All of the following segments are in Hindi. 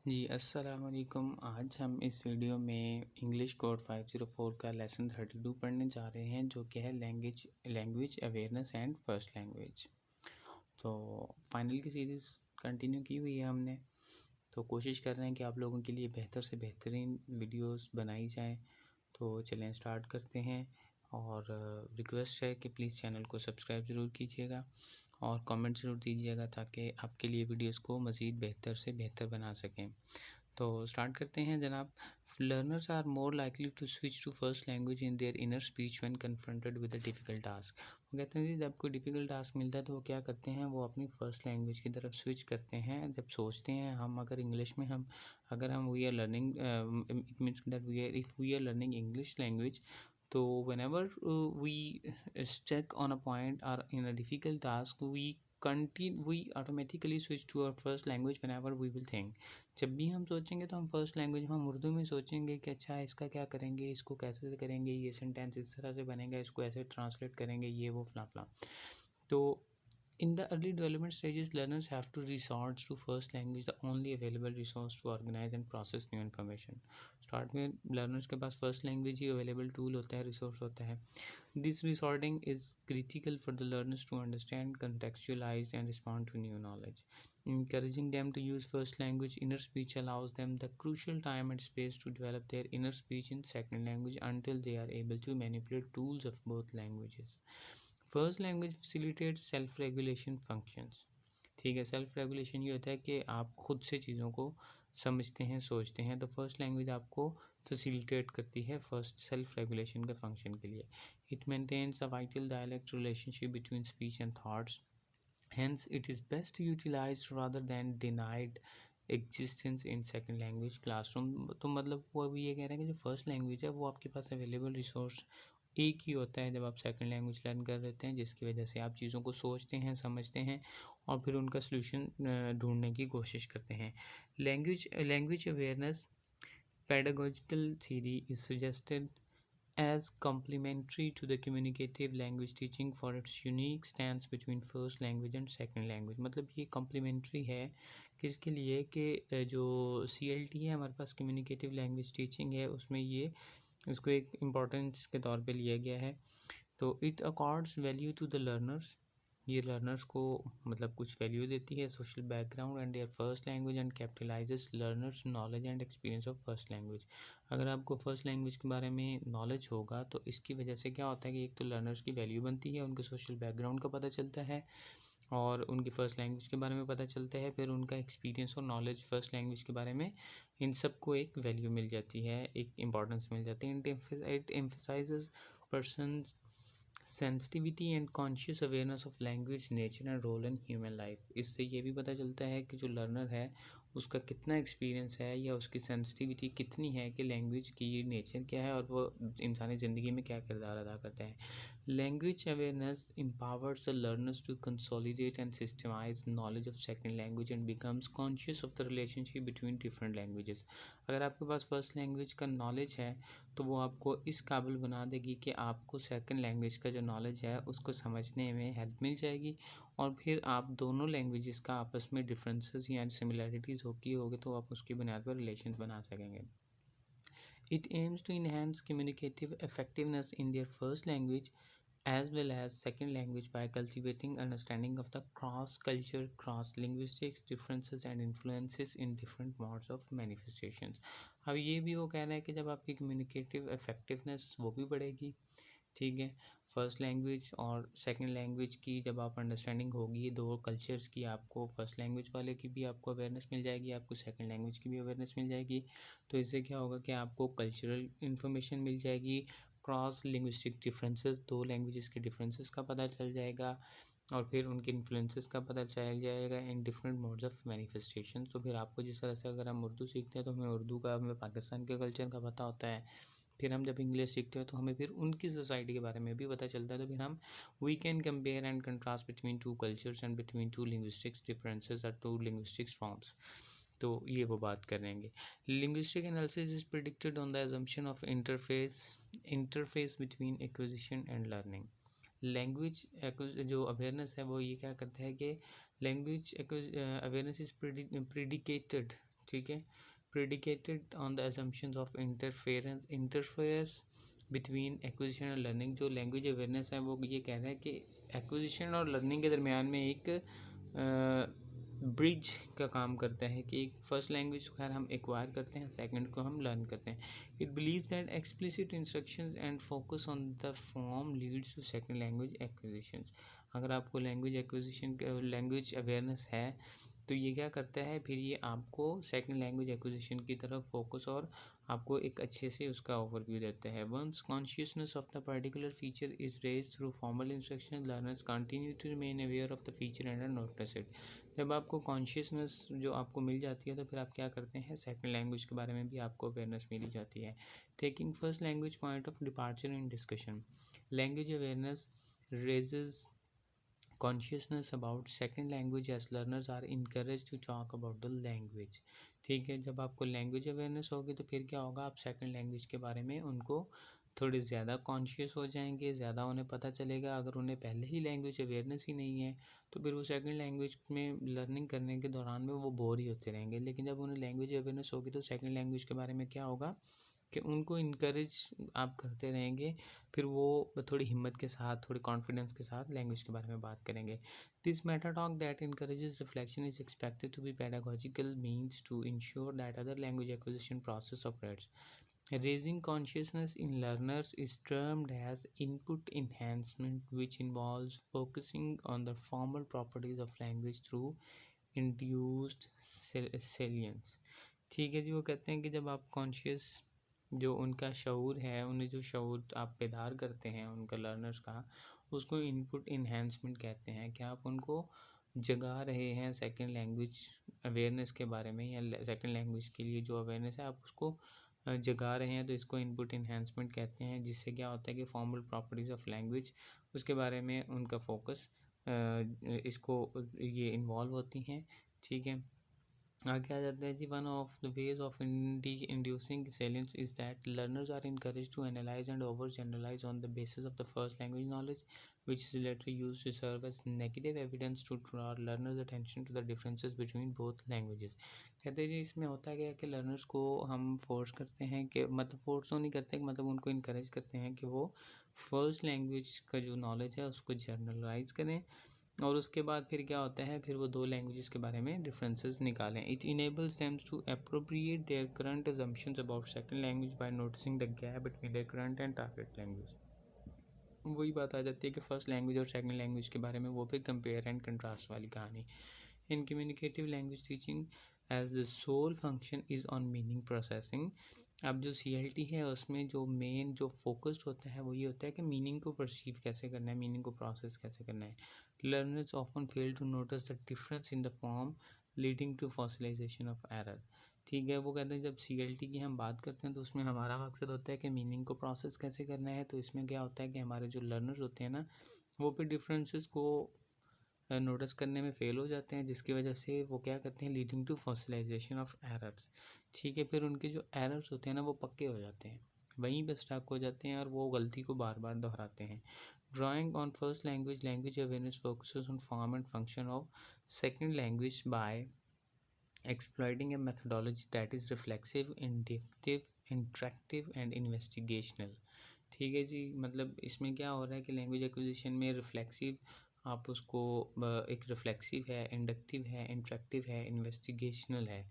जी, अस्सलाम वालेकुम। आज हम इस वीडियो में इंग्लिश कोड 504 का लेसन 32 पढ़ने जा रहे हैं, जो कि है language awareness and first language. तो फाइनल की सीरीज़ कंटिन्यू की हुई है हमने, तो कोशिश कर रहे हैं कि आप लोगों के लिए बेहतर से बेहतरीन वीडियोस बनाई जाएं। तो चलें स्टार्ट करते हैं, और रिक्वेस्ट है कि प्लीज़ चैनल को सब्सक्राइब ज़रूर कीजिएगा और कमेंट ज़रूर दीजिएगा, ताकि आपके लिए वीडियोस को मज़ीद बेहतर से बेहतर बना सकें। तो स्टार्ट करते हैं जनाब। Learners are more likely to switch to first language in their inner speech when confronted with a difficult task. वो कहते हैं कि जब कोई डिफ़िकल्ट टास्क मिलता है तो वो क्या करते हैं, वो अपनी फ़र्स्ट लैंग्वेज की तरफ स्विच करते हैं। जब सोचते हैं हम, अगर इंग्लिश में अगर हम we are learning, it means that we are learning English language, तो whenever we stuck on a point or in a difficult task, we automatically switch to our first language whenever we will think। जब भी हम सोचेंगे तो हम फर्स्ट लैंग्वेज में हम उर्दू में सोचेंगे कि अच्छा इसका क्या करेंगे, इसको कैसे करेंगे, ये सेंटेंस इस तरह से बनेगा, इसको ऐसे ट्रांसलेट करेंगे, ये वो फला फला। तो in the early development stages, learners have to resort to first language, the only available resource to organize and process new information। Start में लर्नर्स के पास फर्स्ट लैंग्वेज ही अवेलेबल टूल होता है, रिसोर्स होता है। This resorting is critical for the learners to understand, contextualize and respond to new knowledge। Encouraging them to use first language inner speech allows them the crucial time and space to develop their inner speech in second language until they are able to manipulate tools of both languages। First language facilitate self regulation functions. ठीक है, सेल्फ रेगुलेशन ये होता है कि आप खुद से चीज़ों को समझते हैं, सोचते हैं, तो फर्स्ट लैंग्वेज आपको फैसिलिटेट करती है फर्स्ट सेल्फ रेगुलेशन के फंक्शन के लिए। It maintains a vital dialect relationship between speech and thoughts, hence it is best utilized rather than denied existence in second language classroom। तो मतलब वो अभी ये कह रहे हैं कि जो फर्स्ट लैंग्वेज है वो आपके पास अवेलेबल रिसोर्स एक ही होता है जब आप सेकंड लैंग्वेज लर्न कर रहे हैं, जिसकी वजह से आप चीज़ों को सोचते हैं, समझते हैं और फिर उनका सलूशन ढूंढने की कोशिश करते हैं। Language awareness pedagogical theory is suggested as complementary to the communicative language teaching for its unique stance between first language and second language। मतलब ये complementary है किसके लिए कि जो CLT है हमारे पास, कम्युनिकेटिव लैंग्वेज टीचिंग है, उसमें ये इसको एक इम्पोर्टेंस के तौर पे लिया गया है। तो it accords value to the learners, ये लर्नर्स को मतलब कुछ वैल्यू देती है, social background and their first language, and capitalises learners knowledge and experience of first language. अगर आपको फर्स्ट लैंग्वेज के बारे में नॉलेज होगा तो इसकी वजह से क्या होता है कि एक तो लर्नर्स की वैल्यू बनती है, उनके सोशल बैकग्राउंड का पता चलता है और उनकी फ़र्स्ट लैंग्वेज के बारे में पता चलता है, फिर उनका एक्सपीरियंस और नॉलेज फर्स्ट लैंग्वेज के बारे में, इन सबको एक वैल्यू मिल जाती है, एक इम्पॉर्टेंस मिल जाती है। It emphasises person sensitivity and conscious awareness of language nature and role in human life. इससे ये भी पता चलता है कि जो लर्नर है उसका कितना एक्सपीरियंस है या उसकी सेंसिटिविटी कितनी है कि लैंग्वेज की नेचर क्या है और वो इंसानी ज़िंदगी में क्या किरदार अदा करता है। Language awareness empowers the learners to consolidate and systemize knowledge of second language and becomes conscious of the relationship between different languages। अगर आपके पास फर्स्ट लैंग्वेज का नॉलेज है तो वो आपको इस काबिल बना देगी कि आपको सेकंड लैंग्वेज का जो नॉलेज है उसको समझने में हेल्प मिल जाएगी, और फिर आप दोनों लैंग्वेजेस का आपस में डिफरेंसेस या सिमिलैरिटीज़ होगी तो आप उसकी बुनियाद पर रिलेशन बना सकेंगे। It aims to enhance communicative effectiveness in their first language as well as second language by cultivating understanding of the cross-culture, cross-linguistics differences and influences in different modes of manifestations। अब ये भी वो कह रहा है कि जब आपकी कम्युनिकेटिव इफेक्टिवनेस वो भी बढ़ेगी, ठीक है, फर्स्ट लैंग्वेज और सेकंड लैंग्वेज की जब आप अंडरस्टैंडिंग होगी, दो कल्चर्स की, आपको फर्स्ट लैंग्वेज वाले की भी आपको अवेयरनेस मिल जाएगी, आपको सेकंड लैंग्वेज की भी अवेयरनेस मिल जाएगी। तो इससे क्या होगा कि आपको कल्चरल इन्फॉर्मेशन मिल जाएगी, क्रॉस लिंग्विस्टिक डिफरेंसेस, दो लैंग्वेजेस के डिफरेंसेस का पता चल जाएगा और फिर उनके इन्फ्लुएंसेस का पता चल जाएगा in different modes of manifestation. तो फिर आपको जिस तरह से अगर हम उर्दू सीखते हैं तो हमें उर्दू का, हमें पाकिस्तान के कल्चर का पता होता है, फिर हम जब इंग्लिश सीखते हैं तो हमें फिर उनकी सोसाइटी के बारे में भी पता चलता है, तो फिर हम we can compare and contrast between two cultures and between two linguistics differences और टू लिंग्विस्टिक्स फॉर्म्स। तो ये वो बात कर रहेंगे। Linguistic analysis is predicted on the assumption of interface between acquisition and learning. Language जो अवेयरनेस है वो ये क्या करता है कि लैंग्वेज अवेयरनेस इज प्रिडिकेटेड ठीक है। Predicated on the assumptions of interference between acquisition और लर्निंग। जो लैंग्वेज अवेयरनेस है वो ये कह रहा है कि एक्विजिशन और लर्निंग के दरमियान में एक ब्रिज का काम करता है कि एक फर्स्ट लैंग्वेज को हम एक्वायर करते हैं, सेकंड को हम लर्न करते हैं। It believes that explicit instructions and focus on the form leads to second language acquisition. अगर आपको लैंग्वेज अवेयरनेस है तो ये क्या करता है, फिर ये आपको सेकंड लैंग्वेज एक्विजिशन की तरफ फोकस और आपको एक अच्छे से उसका ओवरव्यू देता है। Once consciousness of the particular feature is raised through formal instruction, learners continue to remain aware of the feature and notice it. जब आपको कॉन्शियसनेस जो आपको मिल जाती है तो फिर आप क्या करते हैं, सेकंड लैंग्वेज के बारे में भी आपको अवेयरनेस मिली जाती है। Taking first language point of departure in discussion, language awareness raises consciousness about second language as learners are encouraged to talk about the language। ठीक है, जब आपको लैंग्वेज अवेयरनेस होगी तो फिर क्या होगा, आप सेकंड लैंग्वेज के बारे में उनको थोड़े ज़्यादा कॉन्शियस हो जाएंगे, ज़्यादा उन्हें पता चलेगा। अगर उन्हें पहले ही लैंग्वेज अवेयरनेस ही नहीं है तो फिर वो सेकंड लैंग्वेज में लर्निंग करने के दौरान में वो बोर ही होते रहेंगे। लेकिन जब उन्हें लैंग्वेज अवेयरनेस होगी तो सेकंड लैंग्वेज के बारे में क्या होगा कि उनको इनकरेज आप करते रहेंगे, फिर वो थोड़ी हिम्मत के साथ, थोड़ी कॉन्फिडेंस के साथ लैंग्वेज के बारे में बात करेंगे। This meta talk that encourages reflection is expected to be pedagogical means to ensure that other language acquisition process operates. Raising consciousness in learners is termed as input enhancement, which involves focusing on the formal properties of language through induced salience। ठीक है जी, वो कहते हैं कि जब आप कॉन्शियस जो उनका शऊर है, उन्हें जो शऊर आप बेदार करते हैं उनका लर्नर्स का, उसको इनपुट इन्हेंसमेंट कहते हैं। कि आप उनको जगा रहे हैं सेकंड लैंग्वेज अवेयरनेस के बारे में, या सेकंड लैंग्वेज के लिए जो अवेयरनेस है आप उसको जगा रहे हैं, तो इसको इनपुट इन्हेंसमेंट कहते हैं। जिससे क्या होता है कि फॉर्मल प्रॉपर्टीज़ ऑफ लैंग्वेज उसके बारे में उनका फोकस इसको ये इन्वॉल्व होती हैं। ठीक है, आगे आ जाते हैं जी। One of the ways of inducing salience is that learners are encourage to analyse and over generalise on the basis of the first language knowledge which is later used to serve as negative evidence to draw learners attention to the differences between both languages। कहते हैं जी, इसमें होता है कि लर्नर्स को हम फोर्स करते हैं कि मतलब फोर्स तो नहीं करते, मतलब उनको इनकरेज करते हैं कि वो फर्स्ट लैंग्वेज का जो नॉलेज है उसको जर्नलाइज करें, और उसके बाद फिर क्या होता है, फिर वो दो लैंग्वेजेस के बारे में डिफरेंसेस निकालें। It enables them to appropriate their current assumptions about second language by noticing the gap between their current and target language. वही बात आ जाती है कि फर्स्ट लैंग्वेज और सेकंड लैंग्वेज के बारे में वो फिर कंपेयर एंड कंट्रास्ट वाली कहानी। In communicative language teaching as the sole function is on meaning processing. अब जो CLT है उसमें जो मेन जो फोकस्ड होता है वो ये होता है कि मीनिंग को परसीव कैसे करना है, मीनिंग को प्रोसेस कैसे करना है। Learners often fail to notice the difference in the form leading to fossilisation of error. ठीक है, वो कहते हैं जब CLT की हम बात करते हैं तो उसमें हमारा मकसद होता है कि मीनिंग को प्रोसेस कैसे करना है। तो इसमें क्या होता है कि हमारे जो लर्नर्स होते हैं ना, वो फिर डिफरेंसेस को नोटिस करने में फ़ेल हो जाते हैं, जिसकी वजह से वो क्या करते हैं, leading to fossilisation of errors. ठीक है, फिर उनके जो एरर्स होते हैं ना वो पक्के हो जाते हैं, वहीं पर स्टक हो जाते हैं और वो गलती को बार बार दोहराते हैं। Drawing on first language, language awareness focuses on form and function of second language by exploiting a methodology that is reflexive, inductive, interactive and investigational। ठीक है जी, मतलब इसमें क्या हो रहा है कि लैंग्वेज एक्विजिशन में रिफ्लेक्सिव आप उसको एक रिफ्लेक्सिव है, इंडक्टिव है, इंटरेक्टिव है, इन्वेस्टिगेशनल है।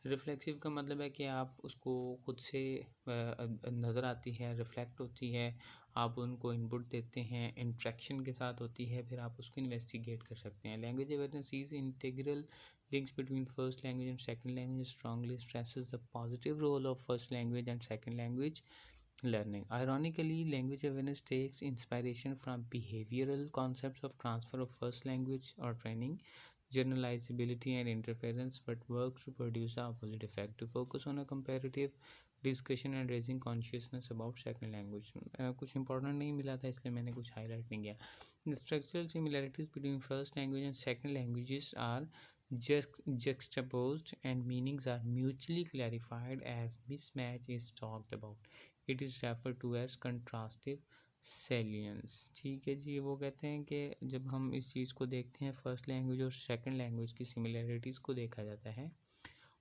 रिफ्लेक्सिव का मतलब है कि आप उसको खुद से नज़र आती है, रिफ्लेक्ट होती है, आप उनको इनपुट देते हैं, इंट्रैक्शन के साथ होती है, फिर आप उसको इन्वेस्टिगेट कर सकते हैं। Language awareness is integral links between first language and second language strongly stresses the positive role of first language and second language learning. Ironically, language awareness takes inspiration from behavioral concepts of transfer of first language or training, generalizability and interference, but works to produce the opposite effect, to focus on a comparative discussion and raising consciousness about second language। कुछ important नहीं मिला था इसलिए मैंने कुछ highlight नहीं किया। The structural similarities between first language and second languages are juxtaposed and meanings are mutually clarified as mismatch is talked about. It is referred to as contrastive salience। ठीक है जी, वो कहते हैं कि जब हम इस चीज़ को देखते हैं, फर्स्ट लैंग्वेज और सेकंड लैंग्वेज की सिमिलैरिटीज़ को देखा जाता है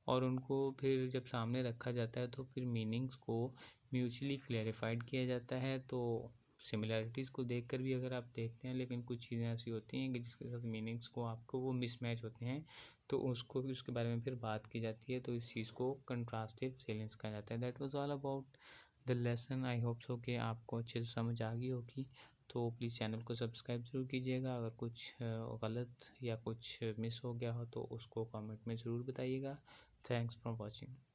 और उनको फिर जब सामने रखा जाता है तो फिर मीनिंग्स को म्यूचुअली क्लैरिफाइड किया जाता है। तो सिमिलैरिटीज़ को देखकर भी अगर आप देखते हैं, लेकिन कुछ चीज़ें ऐसी होती हैं कि जिसके साथ मीनिंग्स को आपको वो मिसमैच होते हैं, तो उसको भी उसके बारे में फिर बात की जाती है। तो इस चीज़ को कंट्रास्टिव सेलेंस कहा जाता है। That was all about the lesson. I hope so कि आपको अच्छे से समझ आ गई होगी। तो प्लीज़ चैनल को सब्सक्राइब ज़रूर कीजिएगा। अगर कुछ गलत या कुछ मिस हो गया हो तो उसको कमेंट में ज़रूर बताइएगा। Thanks for watching.